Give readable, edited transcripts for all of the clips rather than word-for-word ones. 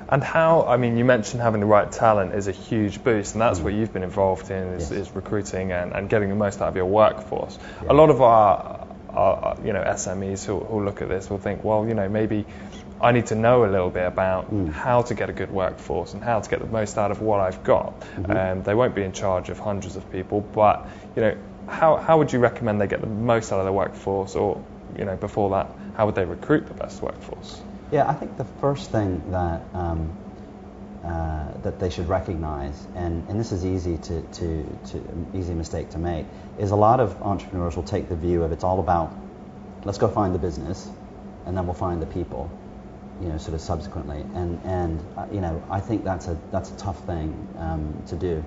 And how, I mean, you mentioned having the right talent is a huge boost, and that's what you've been involved in, is recruiting and getting the most out of your workforce. A lot of our SMEs who look at this will think, well, maybe I need to know a little bit about how to get a good workforce and how to get the most out of what I've got. They won't be in charge of hundreds of people, but how would you recommend they get the most out of their workforce, or before that, how would they recruit the best workforce? Yeah, I think the first thing that that they should recognize, and this is easy easy mistake to make, is a lot of entrepreneurs will take the view of it's all about, let's go find the business, and then we'll find the people, sort of subsequently. And I think that's a tough thing to do.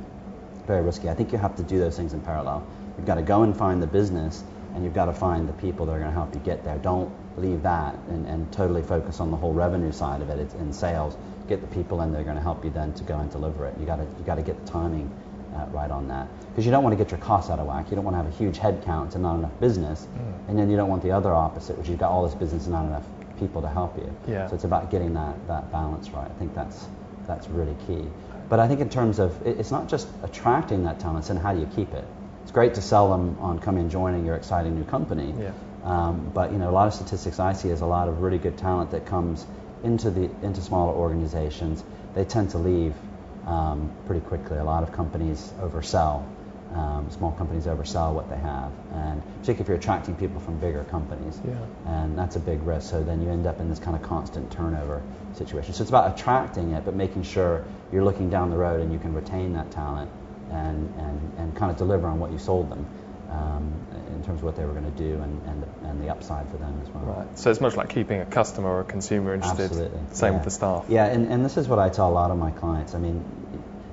Very risky. I think you have to do those things in parallel. You've got to go and find the business, and you've got to find the people that are going to help you get there. Don't leave that and totally focus on the whole revenue side of it. It's in sales. Get the people in that are going to help you then to go and deliver it. You got to get the timing right on that, because you don't want to get your costs out of whack. You don't want to have a huge head count and not enough business, and then you don't want the other opposite, which you've got all this business and not enough people to help you. So it's about getting that balance right. I think that's really key. But I think in terms of, it's not just attracting that talent, it's in how do you keep it. It's great to sell them on coming and joining your exciting new company, but a lot of statistics I see is a lot of really good talent that comes into smaller organizations. They tend to leave pretty quickly. A lot of companies oversell. Small companies oversell what they have, and particularly if you're attracting people from bigger companies, and that's a big risk. So then you end up in this kind of constant turnover situation. So it's about attracting it, but making sure you're looking down the road and you can retain that talent and kind of deliver on what you sold them in terms of what they were going to do and the upside for them as well. Right. So it's much like keeping a customer or a consumer interested. Absolutely. Same with the staff. Yeah, and this is what I tell a lot of my clients. I mean,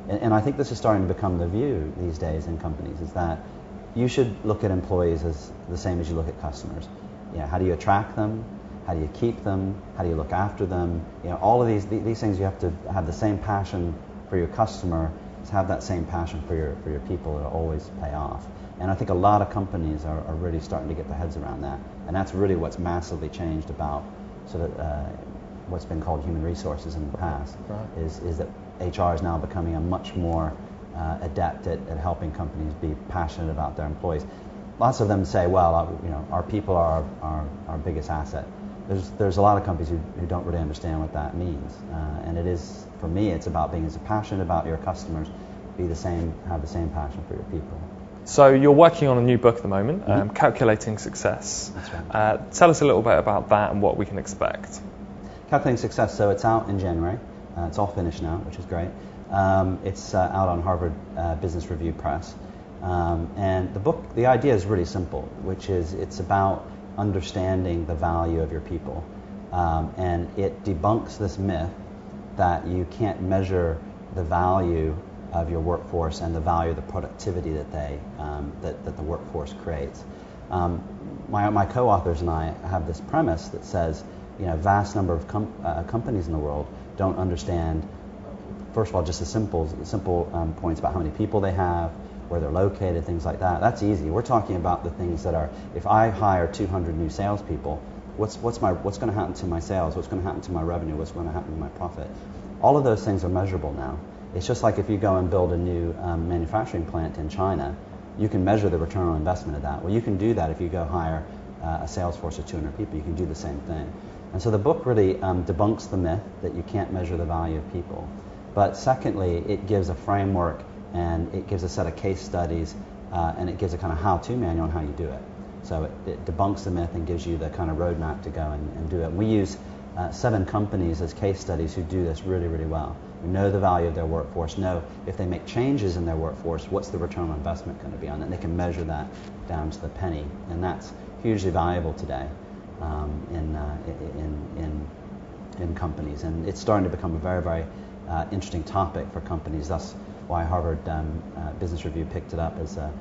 and I think this is starting to become the view these days in companies, is that you should look at employees as the same as you look at customers. How do you attract them? How do you keep them? How do you look after them? All of these things, you have to have the same passion for your customer, have that same passion for your people. It'll always pay off. And I think a lot of companies are really starting to get their heads around that. And that's really what's massively changed about sort of what's been called human resources in the past, is that HR is now becoming a much more adept at helping companies be passionate about their employees. Lots of them say, well, our people are our biggest asset. There's a lot of companies who don't really understand what that means. And it is, for me, it's about being as passionate about your customers, have the same passion for your people. So you're working on a new book at the moment, Calculating Success. That's right. Tell us a little bit about that and what we can expect. Calculating Success, so it's out in January. It's all finished now, which is great. It's out on Harvard Business Review Press. And the book, the idea is really simple, which is it's about understanding the value of your people. And it debunks this myth that you can't measure the value of your workforce and the value of the productivity that the workforce creates. My co-authors and I have this premise that says, a vast number of companies in the world don't understand, first of all, just the simple points about how many people they have, where they're located, things like that. That's easy. We're talking about the things that are, if I hire 200 new salespeople, what's going to happen to my sales? What's going to happen to my revenue? What's going to happen to my profit? All of those things are measurable now. It's just like if you go and build a new manufacturing plant in China, you can measure the return on investment of that. Well, you can do that if you go hire a sales force of 200 people. You can do the same thing. And so the book really debunks the myth that you can't measure the value of people. But secondly, it gives a framework, and it gives a set of case studies, and it gives a kind of how-to manual on how you do it. So it debunks the myth and gives you the kind of roadmap to go and do it. And we use 7 companies as case studies who do this really, really well. Who know the value of their workforce, know if they make changes in their workforce, what's the return on investment going to be on that. And they can measure that down to the penny. And that's hugely valuable today in companies. And it's starting to become a very, very interesting topic for companies. That's why Harvard Business Review picked it up as a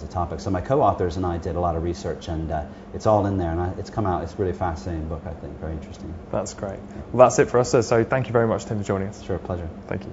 topic. So my co-authors and I did a lot of research, and it's all in there, and it's come out. It's a really fascinating book, I think, very interesting. That's great. Well, that's it for us, so thank you very much, Tim, for joining us. Sure, pleasure. Thank you.